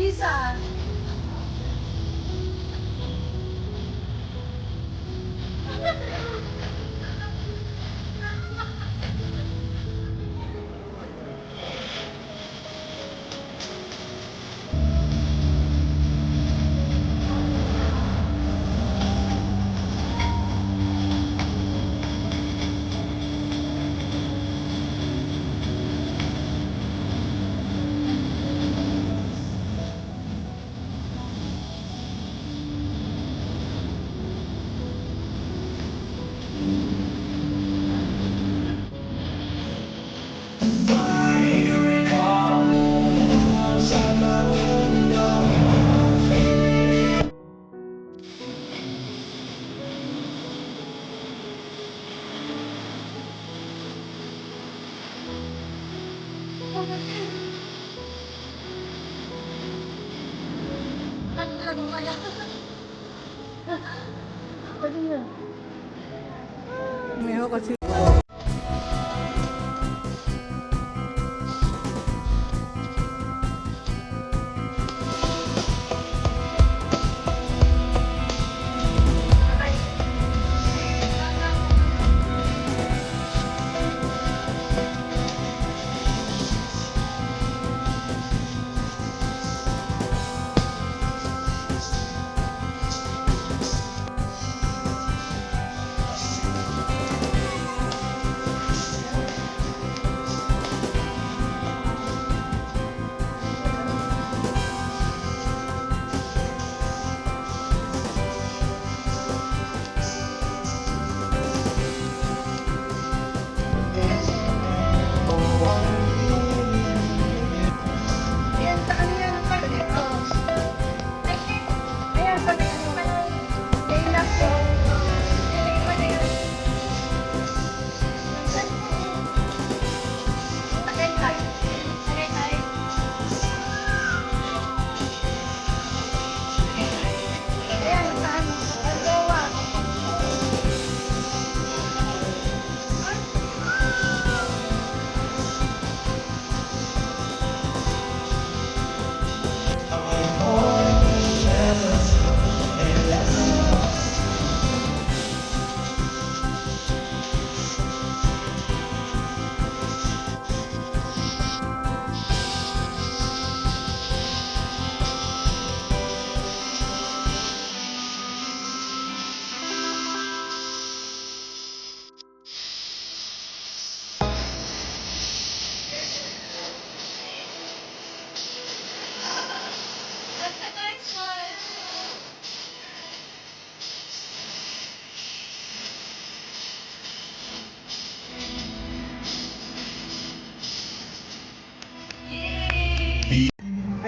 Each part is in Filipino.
Isa. Ano kaya? Pwede na. Ngayon kasi.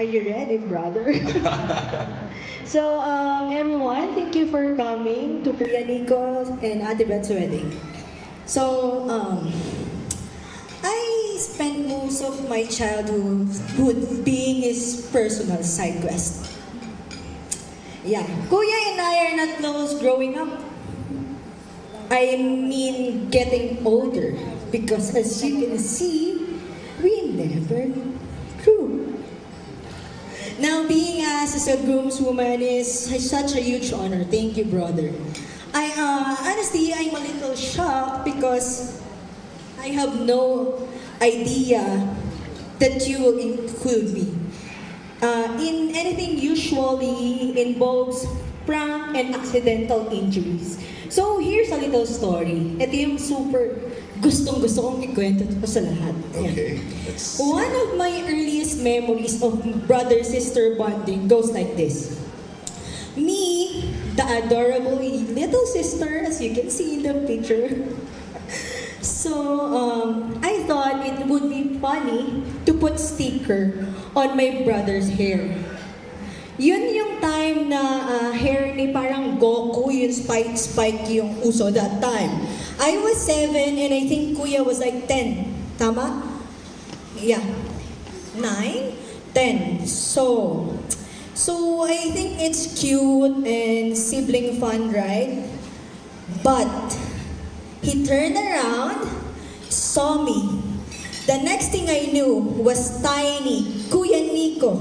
Are you ready, brother? So, everyone, thank you for coming to Kuya Nico and Ate Beth's wedding. So, I spent most of my childhood being his personal side quest. Yeah, Kuya and I are not close growing up. I mean, getting older. Because as you can see, we never grew. Now, being as a groomswoman is such a huge honor. Thank you, brother. Honestly, I'm a little shocked because I have no idea that you will include me. In anything usually involves prank and accidental injuries. So, here's a little story. Ito yung super gustong-gusto kong ikwento to sa lahat. Yan. Okay. Let's... One of my earliest memories of brother-sister bonding goes like this. Me, the adorable little sister, as you can see in the picture. So, I thought it would be funny to put sticker on my brother's hair. Yun yung time na hair ni parang Goku, yung spike yung uso that time. I was 7 and I think Kuya was like 10. Tama? Yeah. 9? 10. So I think it's cute and sibling fun, right? But he turned around, saw me. The next thing I knew was tiny Kuya Nico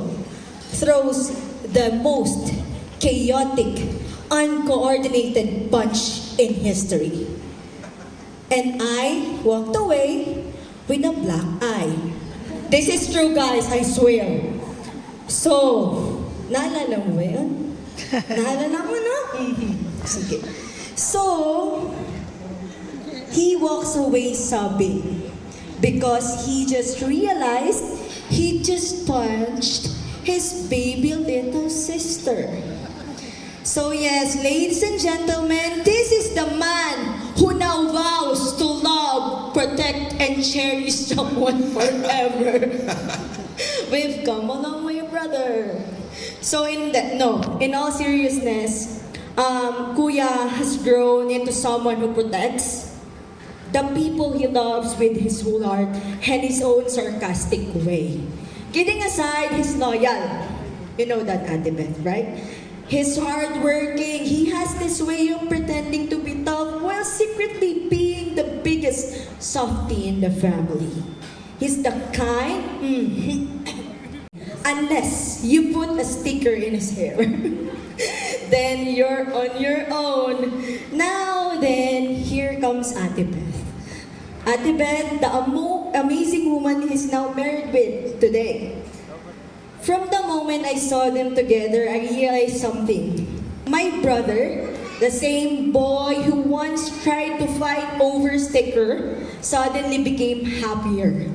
throws the most chaotic, uncoordinated punch in history. And I walked away with a black eye. This is true, guys, I swear. So, naalala mo ba yun? Naalala mo na? Sige. So, he walks away sobbing because he just realized he just punched his baby little sister. So yes, ladies and gentlemen, this is the man who now vows to love, protect, and cherish someone forever. We've come a long way, brother. So in all seriousness, Kuya has grown into someone who protects the people he loves with his whole heart and his own sarcastic way. Kidding aside, he's loyal. You know that, Ate Beth, right? He's hardworking. He has this way of pretending to be tough while secretly being the biggest softie in the family. He's the kind, unless you put a sticker in his hair, then you're on your own. Now then, here comes Ate Beth. Ate Beth, the amazing woman he's now married with today. From the moment I saw them together, I realized something. My brother, the same boy who once tried to fight over sticker, suddenly became happier.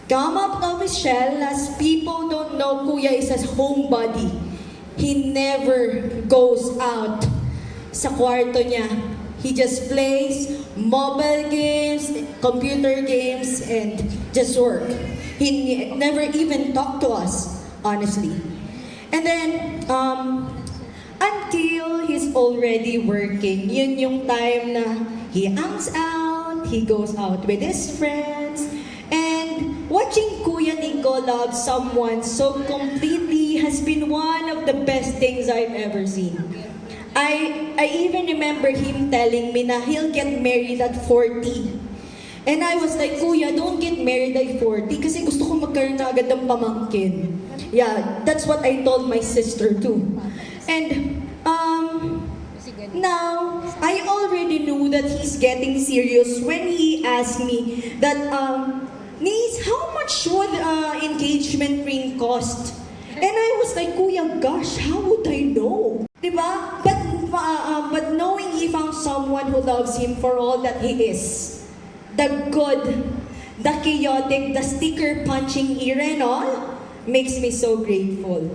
Come up to Michelle, as people don't know Kuya is a homebody. He never goes out sa kwarto niya. He just plays mobile games, computer games, and just work. He never even talked to us, honestly. And then, until he's already working, yun yung time na he hangs out, he goes out with his friends, and watching Kuya Nico love someone so completely has been one of the best things I've ever seen. I even remember him telling me na he'll get married at 40. And I was like, Kuya, don't get married at 40 kasi gusto ko magkaroon na agad ng pamangkin. Yeah, that's what I told my sister too. And now, I already knew that he's getting serious when he asked me that, Niece, how much would engagement ring cost? And I was like, Kuya, gosh, how would I know? Diba? But knowing he found someone who loves him for all that he is, the good, the chaotic, the sticker punching era and all, makes me so grateful.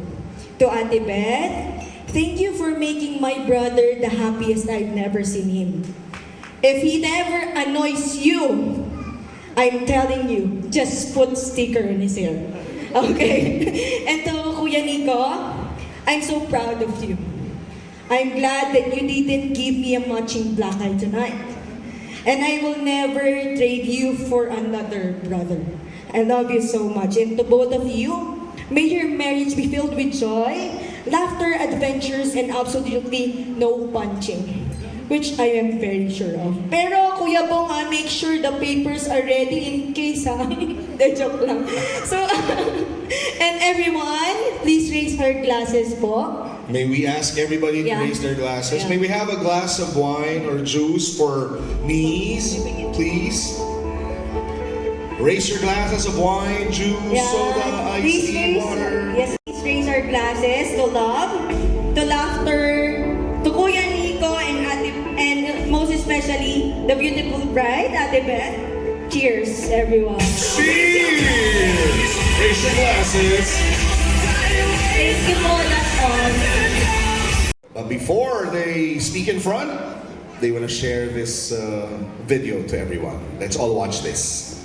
To Ate Beth, thank you for making my brother the happiest I've never seen him. If he never annoys you, I'm telling you, just put sticker in his hair. Okay? And to Kuya Nico, I'm so proud of you. I'm glad that you didn't give me a matching black eye tonight. And I will never trade you for another brother. I love you so much. And to both of you, may your marriage be filled with joy, laughter, adventures, and absolutely no punching. Which I am very sure of. Pero Kuya Bong, make sure the papers are ready in case De joke lang. So, and everyone, please raise our glasses po. May we ask everybody to Yeah. raise their glasses? Yeah. May we have a glass of wine or juice for knees, please? Raise your glasses of wine, juice, soda, iced Please tea, raise, water. yes, please raise our glasses to love, to laughter, to Kuya Nico and most especially the beautiful bride, Ate Beth. Cheers, everyone. Cheers! Raise your glasses. Thank you po, that's all. But before they speak in front, they want to share this video to everyone. Let's all watch this.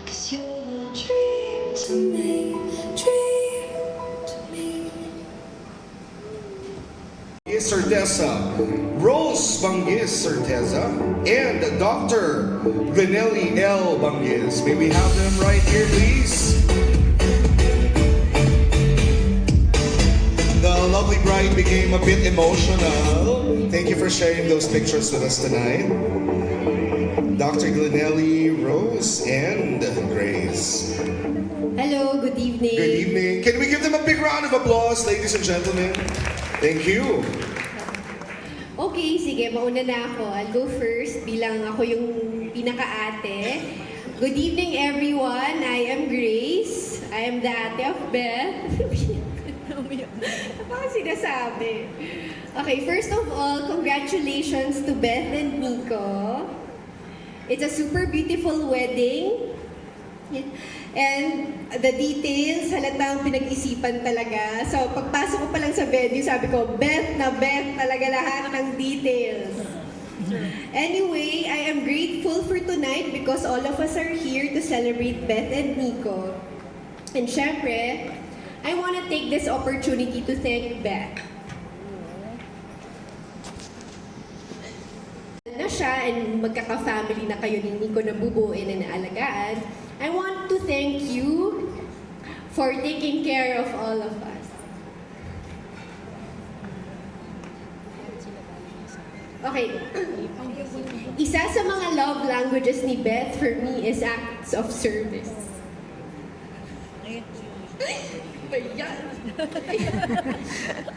Cause you're a dream to me, dream to me. Certeza, Rose Banguez Certeza, and Dr. Glenelly L. Banguez. May we have them right here, please? The lovely bride became a bit emotional. Thank you for sharing those pictures with us tonight. Dr. Glenelly, Rose, and Grace. Hello, good evening. Good evening. Can we give them a big round of applause, ladies and gentlemen? Thank you. Okay, sige, mauna na ako. I'll go first bilang ako yung pinaka-ate. Good evening, everyone. I am Grace. I am the ate of Beth. Ano sinasabi? Okay, first of all, congratulations to Beth and Nico. It's a super beautiful wedding. And the details, halatang pinag-isipan talaga. So, pagpasok ko pa lang sa venue, sabi ko, Beth na Beth talaga lahat ng details. Anyway, I am grateful for tonight because all of us are here to celebrate Beth and Nico. And syempre, I want to take this opportunity to thank Beth. Na siya and magkaka-family na kayo ni Nico na bubuin na naalagaan, I want to thank you for taking care of all of us. Okay. Isa sa mga love languages ni Beth for me is acts of service.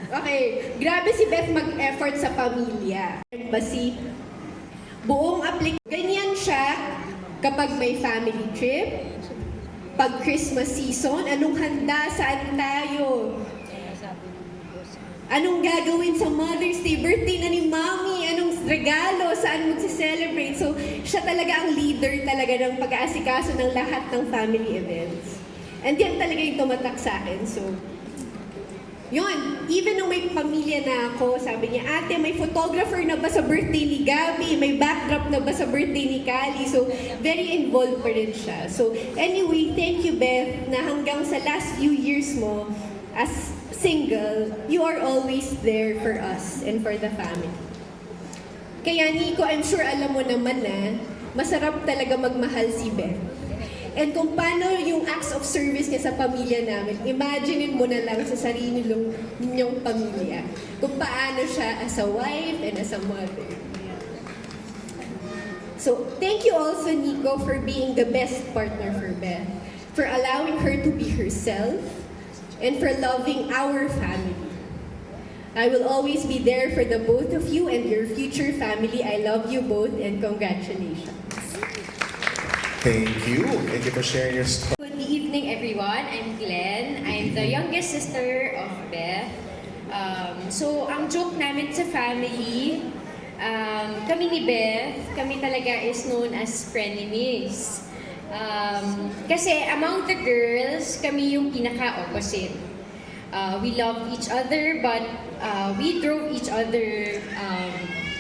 Okay, grabe si Beth mag-effort sa pamilya. Embassy, buong ganyan siya kapag may family trip, pag Christmas season, anong handa, saan tayo? Anong gagawin sa Mother's Day, birthday na ni Mommy, anong regalo, saan magsi-celebrate. So, siya talaga ang leader talaga ng pag-aasikaso ng lahat ng family events. And yan talaga yung tumatak sa akin. So, yun, even nung may pamilya na ako, sabi niya, ate, may photographer na ba sa birthday ni Gabi? May backdrop na ba sa birthday ni Kali? So, very involved pa rin siya. So, anyway, thank you, Beth, na hanggang sa last few years mo, as single, you are always there for us and for the family. Kaya, Nico, I'm sure alam mo naman na masarap talaga magmahal si Beth. And kung paano yung acts of service niya sa pamilya namin, imaginein mo na lang sa sarili ninyong pamilya. Kung paano siya as a wife and as a mother. So, thank you also, Nico, for being the best partner for Beth. For allowing her to be herself. And for loving our family. I will always be there for the both of you and your future family. I love you both and congratulations. Thank you. Thank you for sharing your story. Good evening, everyone. I'm Glenn. I'm the youngest sister of Beth. So, ang joke namin sa family, kami ni Beth, kami talaga is known as frenemies. Kasi among the girls, kami yung pinaka-opposite. We love each other, but we drove each other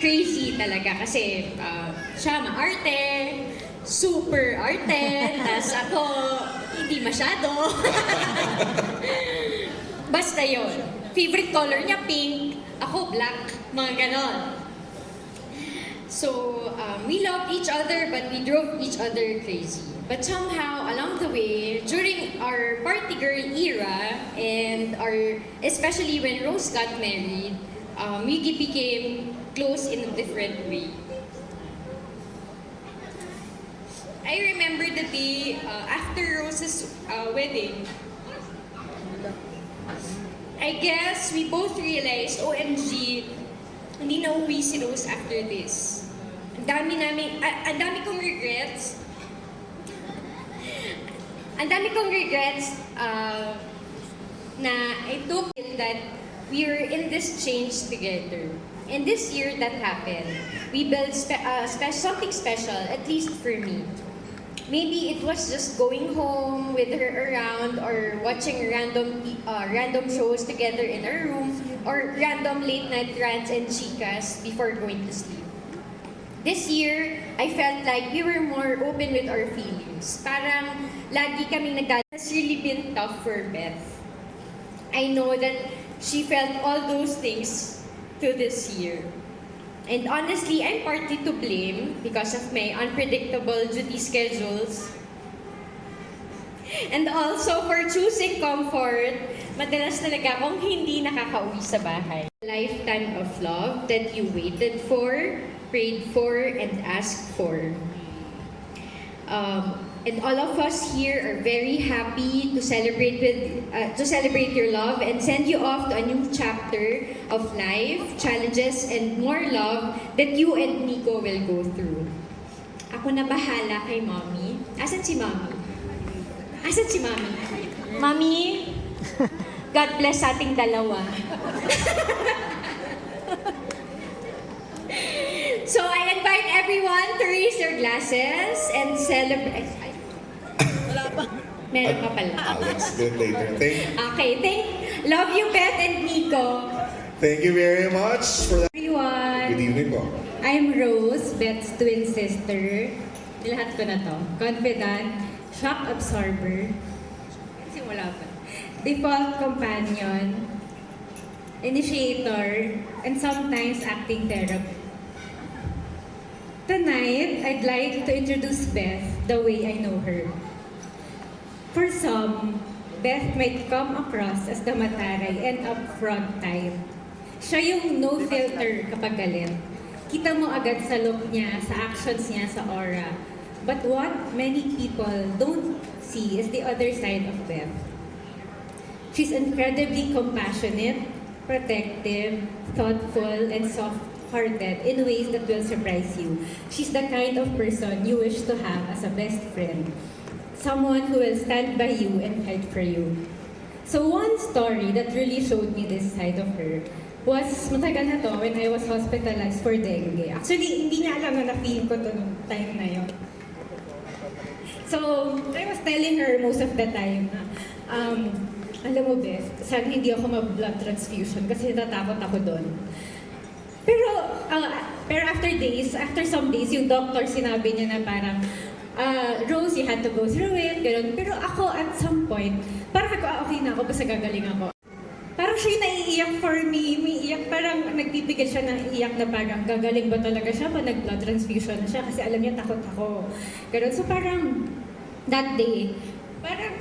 crazy talaga. Kasi siya maarte, super arte, tas ako hindi masyado. Basta yun. Favorite color niya pink, ako black, mga ganon. So, we loved each other but we drove each other crazy. But somehow, along the way, during our party girl era, and especially when Rose got married, we became close in a different way. I remember the day after Rose's wedding. I guess we both realized, OMG, hindi na uwi si Rose after this. Ang dami kong regrets. Ang dami kong regrets na I took it that we were in this change together. And this year that happened. We built something special, at least for me. Maybe it was just going home with her around or watching random shows together in our room or random late night rants and chicas before going to sleep. This year, I felt like we were more open with our feelings. Parang lagi kaming It's really been tough for Beth. I know that she felt all those things to this year. And honestly, I'm partly to blame because of my unpredictable duty schedules. And also for choosing comfort, madalas talaga akong hindi nakakauwi sa bahay. Lifetime of love that you waited for, prayed for, and asked for. And all of us here are very happy to celebrate your love and send you off to a new chapter of life, challenges, and more love that you and Nico will go through. Ako na bahala kay Mommy. Asan si Mommy? Asan si Mommy? Mommy, God bless sa ating dalawa. So I invite everyone to raise their glasses and celebrate. Meron pa pala. Let's do it later. Okay, love you, Beth and Nico. Thank you very much for that. Good Everyone, evening po. I'm Rose, Beth's twin sister. Lahat ko na to. Confidant, shock absorber, simula pa. Default companion, initiator, and sometimes acting therapist. Tonight, I'd like to introduce Beth the way I know her. For some, Beth might come across as the mataray and upfront type. Siya yung no filter kapag galit. Kita mo agad sa look niya, sa actions niya, sa aura. But what many people don't see is the other side of Beth. She's incredibly compassionate, protective, thoughtful, and soft-hearted in ways that will surprise you. She's the kind of person you wish to have as a best friend. Someone who will stand by you and fight for you. So one story that really showed me this side of her was matagal na to when I was hospitalized for dengue. Actually, hindi niya alam na na-feel ko to nung time na yun. So, I was telling her most of the time na, alam mo, Beth, sana hindi ako mag-blood transfusion kasi natatakot ako doon. Pero after some days, yung doctor sinabi niya na parang, Rose, you had to go through it, gano'n. Pero ako, at some point, parang ako, okay na ako, basta gagaling ako. Parang siya yung naiiyak for me, umiiyak, parang nagbibigay siya ng iyak na parang gagaling ba talaga siya pa nag-blood transfusion na siya kasi alam niya takot ako. Gano'n. So parang, that day, parang,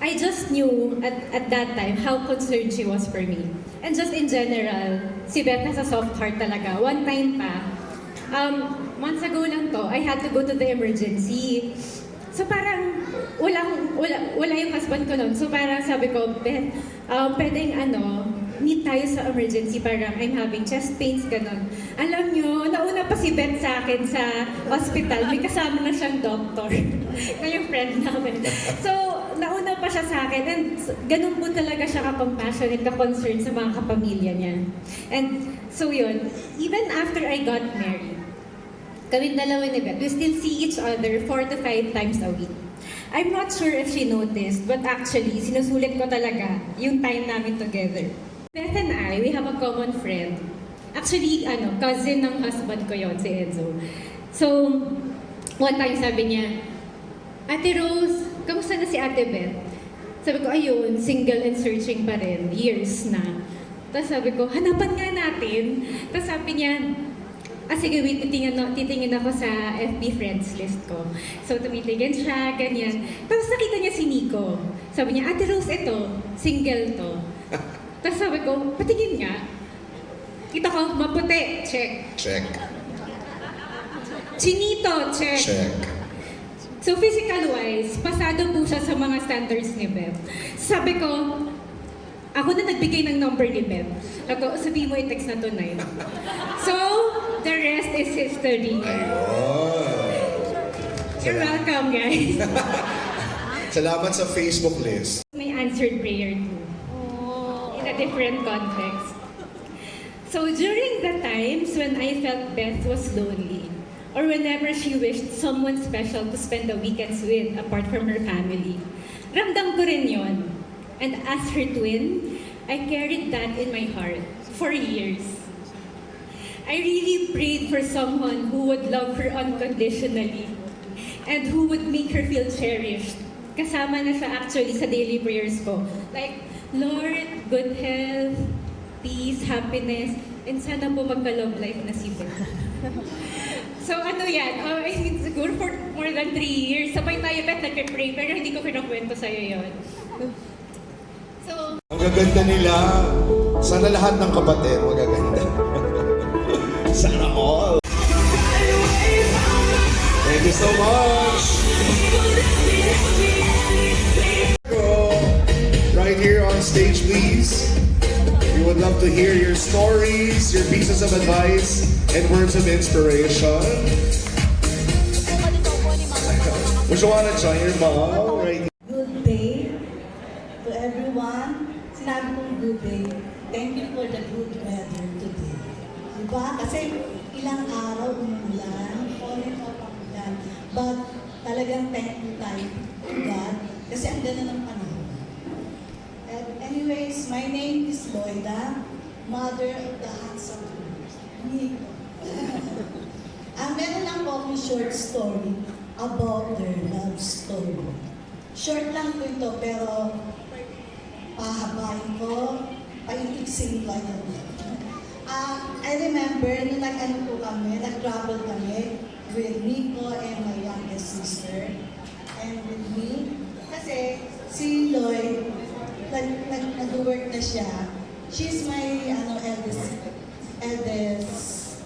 I just knew at that time how concerned she was for me. And just in general, si Beth nasa soft heart talaga. One time pa, months ago lang to, I had to go to the emergency. So parang, wala yung husband ko nun. So parang sabi ko, Beth, pwedeng meet tayo sa emergency, parang I'm having chest pains, gano'n. Alam nyo, nauna pa si Beth sa akin sa hospital, may kasama na siyang doctor, na yung friend namin. So, nauna pa siya sa akin, and ganun po talaga siya ka-compassionate, ka-concerned sa mga kapamilya niya. And so yun, even after I got married, kami dalawa ni Beth, we still see each other 4 to 5 times a week. I'm not sure if she noticed, but actually, sinusulit ko talaga yung time namin together. Beth and I, we have a common friend. Actually, cousin ng husband ko yon, si Enzo. So, one time sabi niya, Ate Rose, kamusta na si Ate Beth? Sabi ko, ayun, single and searching pa rin, years na. Tapos sabi ko, hanapan nga natin. Tapos sabi niya, sige, wait, titingin ako sa FB friends list ko. So, tumitingin siya, ganyan. Tapos nakita niya si Nico. Sabi niya, Ate Rose, ito, single to. Tapos sabi ko, patingin nga. Kita ko, maputi, check. Check. Chinito, check. Check. So, physical-wise, pasado po siya sa mga standards ni Beth. Sabi ko, ako na nagbigay ng number ni Beth. Ako, sabihin mo, i-text na tonight. So, the rest is history. Ayun. You're welcome, guys. Salamat sa Facebook list. May answered prayer too. In a different context. So, during the times when I felt Beth was lonely, or whenever she wished someone special to spend the weekends with apart from her family, ramdam ko rin yon. And as her twin, I carried that in my heart for years. I really prayed for someone who would love her unconditionally and who would make her feel cherished. Kasama na siya actually sa daily prayers ko. Like, Lord, good health, peace, happiness, and sana po magka-love life na si Beth. So yan, I mean, siguro for more than 3 years, sabay tayo Beth nagpe-pray, pero hindi ko kinukwento sa'yo yun. So, Ang gaganda nila. Sana lahat ng kapatid magaganda. Sana all. Thank you so much. Right here on stage, please. We would love to hear your stories, your pieces of advice, and words of inspiration. Would you want to join your mom right here? Good day to everyone. Sinabi kong good day. Thank you for the good weather today. Diba? Kasi ilang araw umulan, falling off ang ulan. But talagang thank you tayo to God Kasi ang ganda ng panahon. And anyways, my name is Loida, mother of the handsome Nico. Meron lang po akong short story about their love story. Short lang po ito, pero pahabain ko, paitiksing ko yun. I remember, nung nag-travel kami with Nico and my youngest sister, and with me. Kasi si Lloyd, nag-work na siya. She's my eldest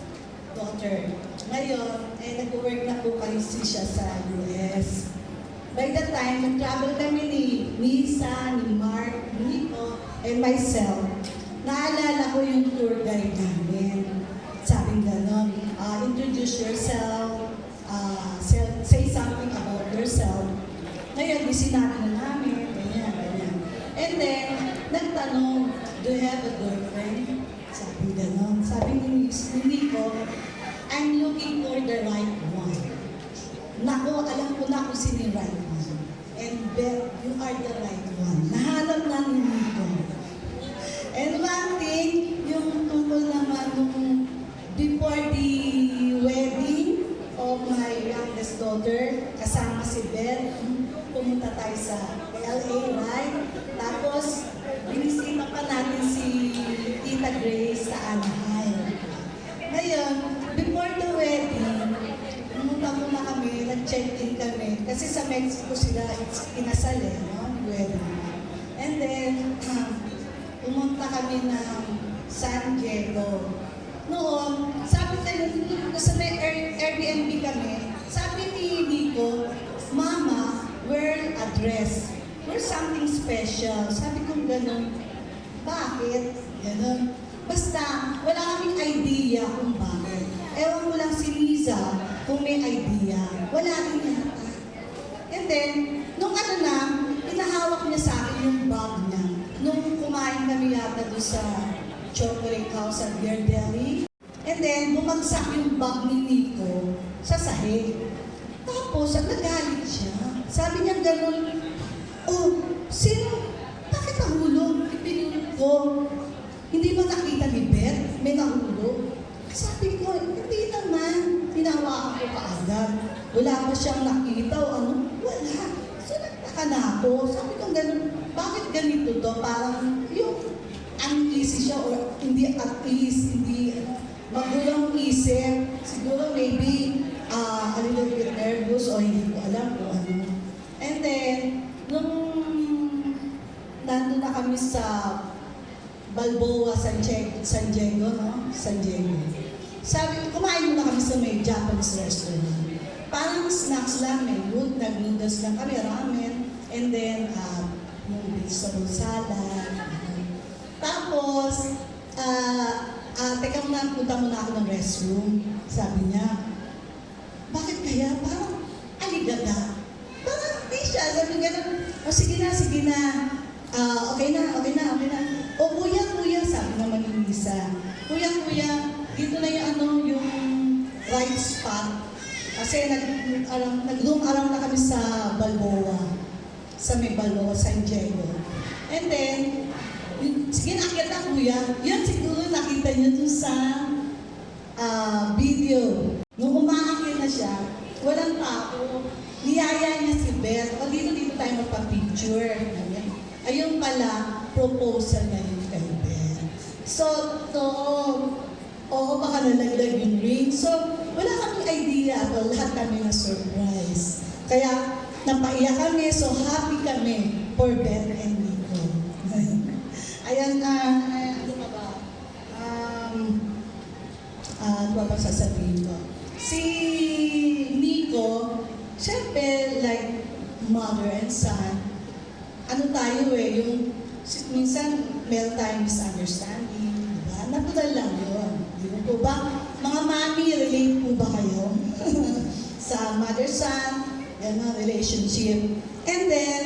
daughter. Ngayon, nag-work na po kasi siya sa US. By the time, nag-travel kami ni Nisa, ni Mark, Nico, and myself. Naalala ko yung tour guide namin. Sabi gano'n, introduce yourself, say something about yourself. Ngayon, sinabi na namin, ganyan. And then, nagtanong, do you have a girlfriend? Sabi gano'n. Sabi ni Nico, I'm looking for the right one. Nako, alam ko na kung sino yung right one. And Beth, you are the right one. Nahanap na ni Nico. And one thing, yung tungkol naman nung before the wedding of my youngest daughter, kasama si Beth, pumunta tayo sa LA, right? Tapos, binisita pa natin si Tita Grace sa Anaheim. Ngayon, before the wedding, pumunta muna kami, nag-check-in kami. Kasi sa Mexico sila inasal wedding. And then, pumunta kami ng San Diego. Noon, sabi tayo, sa may Airbnb kami, sabi ni Nico, Mama, wear a dress. Wear something special. Sabi kong gano'n. Bakit? Gano'n. Basta, wala kaming idea kung bakit. Ewan ko lang si Liza kung may idea. Wala rin yata. And then, nung pinahawak niya sa akin yung bag niya. Nung kumain kami yata doon sa chocolate house at Beer Deli. And then, bumagsak yung bag ni Nico sa sahig. Tapos, nagalit siya. Sabi niya gano'n, oh, sino? Bakit nahulog? Ipinulog ko. Hindi ba nakita ni Beth? May nahulog? Sabi ko, hindi naman. Pinahawakan ko kaagad. Wala pa siyang nakita o ano? Wala. So, nagtaka na ako. Sabi ko gano'n, bakit ganito to? Parang yung uneasy siya or hindi at ease, hindi magulong isip. Siguro maybe a little bit nervous o hindi ko alam kung ano. And then, nung nandun na kami sa Balboa, San Diego, no? San Diego. Sabi, kumain muna kami sa may Japanese restaurant. Parang snacks lang, may nag-noodles lang kami, ramen, and then, yung vegetable salad. Tapos, teka muna, punta muna ako ng restroom. Sabi niya, bakit kaya? Parang aligada. Parang hindi siya. Sabi niya, oh, sige na. Okay na. O, kuya, sabi naman yung isa. Kuya, dito na yung right spot. Kasi nag-room around na kami sa Balboa. Sa may Balboa, San Diego. And then, sige na, akyat na kuya. Yan siguro nakita niyo dun sa video. Nung umaakyat na siya, walang tao. Niyaya niya si Beth. O dito tayo magpa-picture. Ayun pala, proposal na yun kay Beth. So, baka nalaglag yung ring. So, wala kaming idea at lahat kami na surprise. Kaya, napaiyak kami, so happy kami for Beth and Nico. Ayan, ano pa ba? Ano ba sasabihin ko? Si Nico, syempre, like mother and son, ano tayo yung minsan meron tayong misunderstanding, diba? Natural lang yun. Di ba po ba? Mga mami, relate po ba kayo? Sa mother-son, relationship. And then,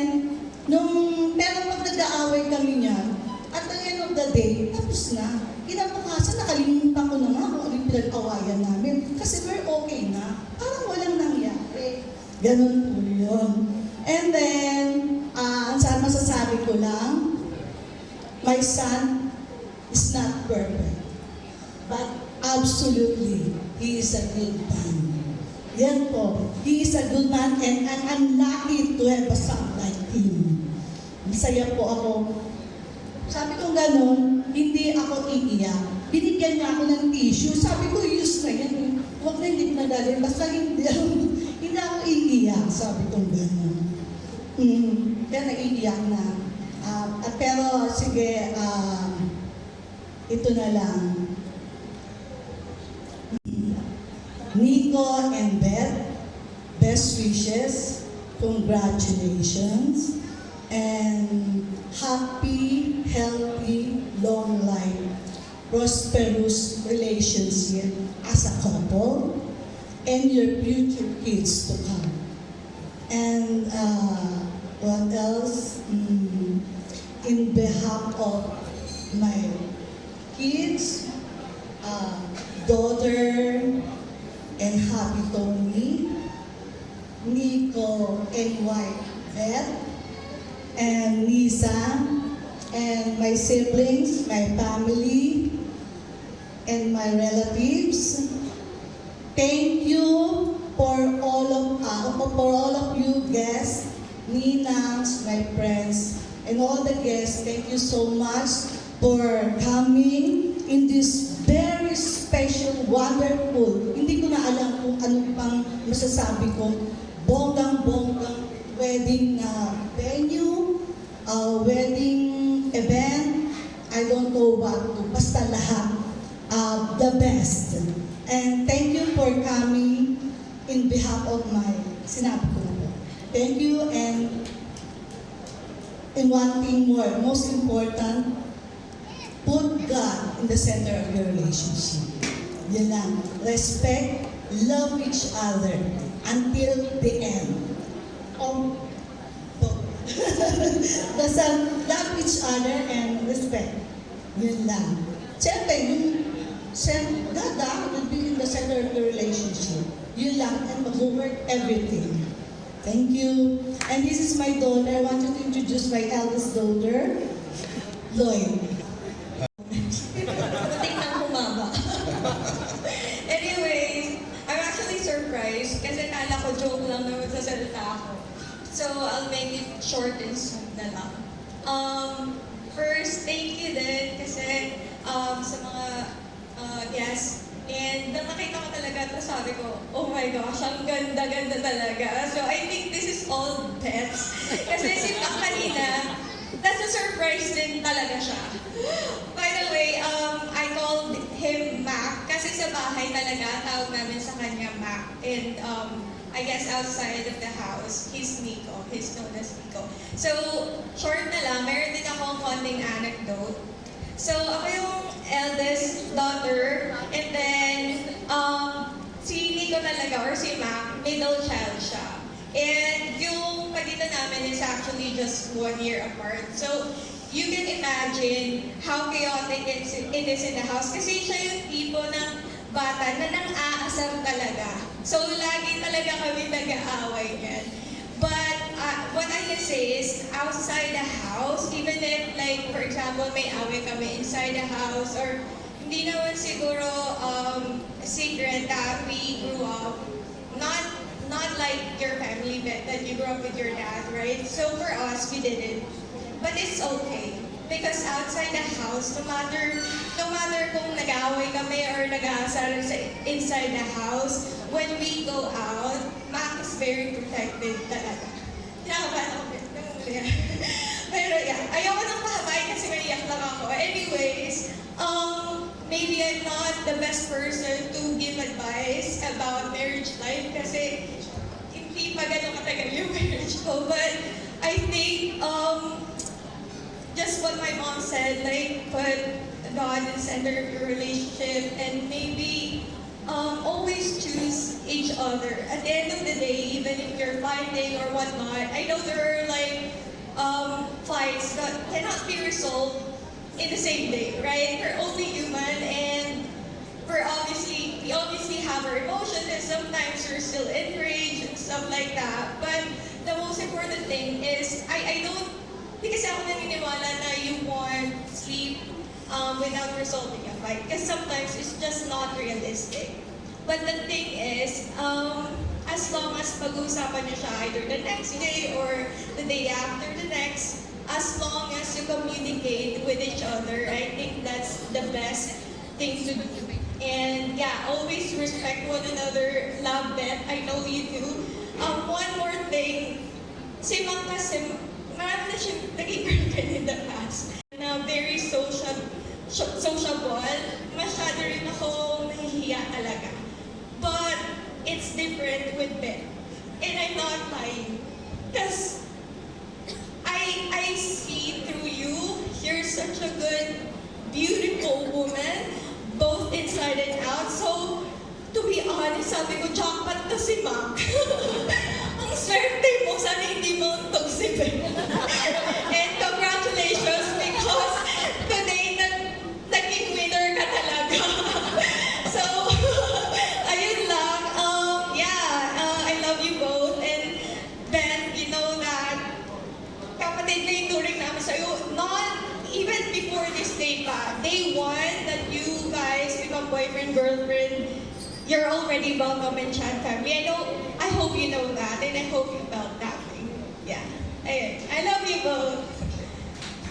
pero pag nag-aaway kami niyan, at the end of the day, tapos na. Kinabukasan, nakalimutan ko na nga kung ano yung pinag-awayan namin. Kasi we're okay na. Parang walang nangyari. Ganun po yun. And then, ko lang, my son is not perfect. But absolutely, he is a good man. Yan po, he is a good man and I'm lucky to have a son like him. Masaya po ako. Sabi ko ganun, hindi ako iiyak. Binigyan niya ako ng tissue. Sabi ko, use na yan. Huwag na hindi ko nadalhin. Basta hindi ako iiyak. Sabi ko ganun. Kaya naiiyak na. Pero sige, ito na lang. Nico and Beth, best wishes, congratulations, and happy, healthy, long life, prosperous relationship as a couple, and your future kids to come. And what else? In behalf of my kids, daughter, and happy Tony, Nico and wife Beth, and Lisa, and my siblings, my family, and my relatives. Thank you for all of you guests, Ninangs, my friends, and all the guests. Thank you so much for coming in this very special, wonderful, hindi ko na alam kung ano pang masasabi ko, bonggang-bonggang wedding venue, wedding event, I don't know what to, basta lahat, the best. And thank you for coming in behalf of my, sinabi ko na po. Thank you, and one thing more, most important, put God in the center of your relationship. Yun lang. Respect, love each other until the end. Basta love each other and respect. Yun lang. Siyempre, God will be in the center of your relationship. Yun lang, and mag-work everything. Thank you. And this is my daughter. I want you to introduce my eldest daughter, Lloyd. Tingnan humaba. Anyways, I'm actually surprised kasi kala ko joke lang na magsasalita ako. So, I'll make it short and sweet na lang. First, thank you din kasi sa mga guests. And nang nakita ko talaga, tapos sabi ko, oh my gosh, ang ganda-ganda talaga. So, I think this is all bets. Kasi si Mac kanina, that's a surprise din talaga siya. By the way, I called him Mac kasi sa bahay talaga, tawag namin sa kanya Mac. And I guess outside of the house, he's Nico. He's known as Nico. So, short na lang, meron din akong konting anecdote. So, ako yung eldest daughter, and then, si Nico talaga, or si Mac, middle child siya. And yung pagitan namin is actually just 1 year apart. So, you can imagine how chaotic it is in the house. Kasi siya yung tipo ng bata na nang-aasar talaga. So, lagi talaga kami nag-aaway niyan. But, what I can say is, outside the house, even if, like, for example, may away kami inside the house, or hindi naman siguro secret that we grew up, not like your family, that you grew up with your dad, right? So for us, we didn't. But it's okay. Because outside the house, no matter kung nag-away kami or nag-aasar inside the house, when we go out, Mac is very protected talaga. Kinakabahan ako. Pero yeah, ayoko nang pahabay kasi maiyak lang ako. Anyways, maybe I'm not the best person to give advice about marriage life kasi hindi pa ganun katagal yung marriage ko. But I think, just what my mom said, like, put God in the center of your relationship and maybe always choose each other. At the end of the day, even if you're fighting or whatnot, I know there are like fights that cannot be resolved in the same day, right? We're only human and we obviously have our emotions and sometimes we're still enraged and stuff like that. But the most important thing is, I don't, because ako naniniwala na you want sleep without resulting a fight. Because sometimes it's just not realistic. But the thing is, as long as pag-uusapan niyo siya either the next day or the day after the next, as long as you communicate with each other, I think that's the best thing to do. And yeah, always respect one another. Love Beth, I know you do. One more thing, si Mang kasi, marami na siyang naging girlfriend in the past. Na very sociable, masyado rin ako nahihiya talaga. But it's different with Beth. And I'm not lying. Because I see through you, you're such a good, beautiful woman, both inside and out. So, to be honest, sabi ko, jackpot to si Mac. Ang swerte mo, sana hindi mo untog si Beth. And congratulations, because today, naging winner ka talaga. So, ayun lang. I love you both. And Beth, you know that kapatid na yung turing namin sa'yo. Not even before this day pa. Day one that you guys become boyfriend, girlfriend, you're already welcome in Chan family. I hope you know that, and I hope you felt that thing. Yeah. Ayun. I love you both.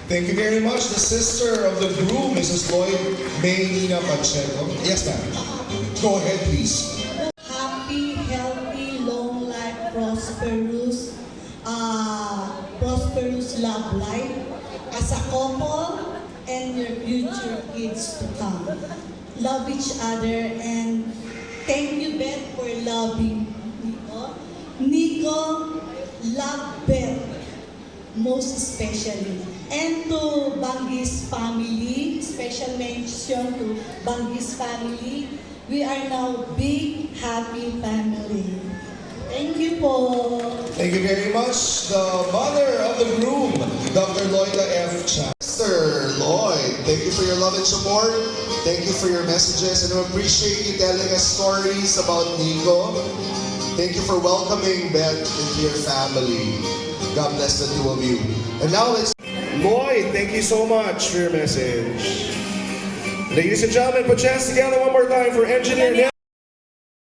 Thank you very much. The sister of the groom, Mrs. Lloyd May Nina Pacheco. Yes, ma'am. Go ahead, please. Happy, healthy, long life, prosperous love life as a couple and your future kids to come. Love each other, and thank you, Beth, for loving Nico. Nico, love Beth most especially. And to Bangis family, special mention to Bangis family. We are now big, happy family. Thank you po. Thank you very much. The mother of the groom, Dr. Lloyda F. Chan. Mr. Lloyd, thank you for your love and support. Thank you for your messages, and we appreciate you telling us stories about Nico. Thank you for welcoming Beth into your family. God bless the two of you. And now let's... Lloyd, thank you so much for your message. Ladies and gentlemen, put your hands together one more time for engineer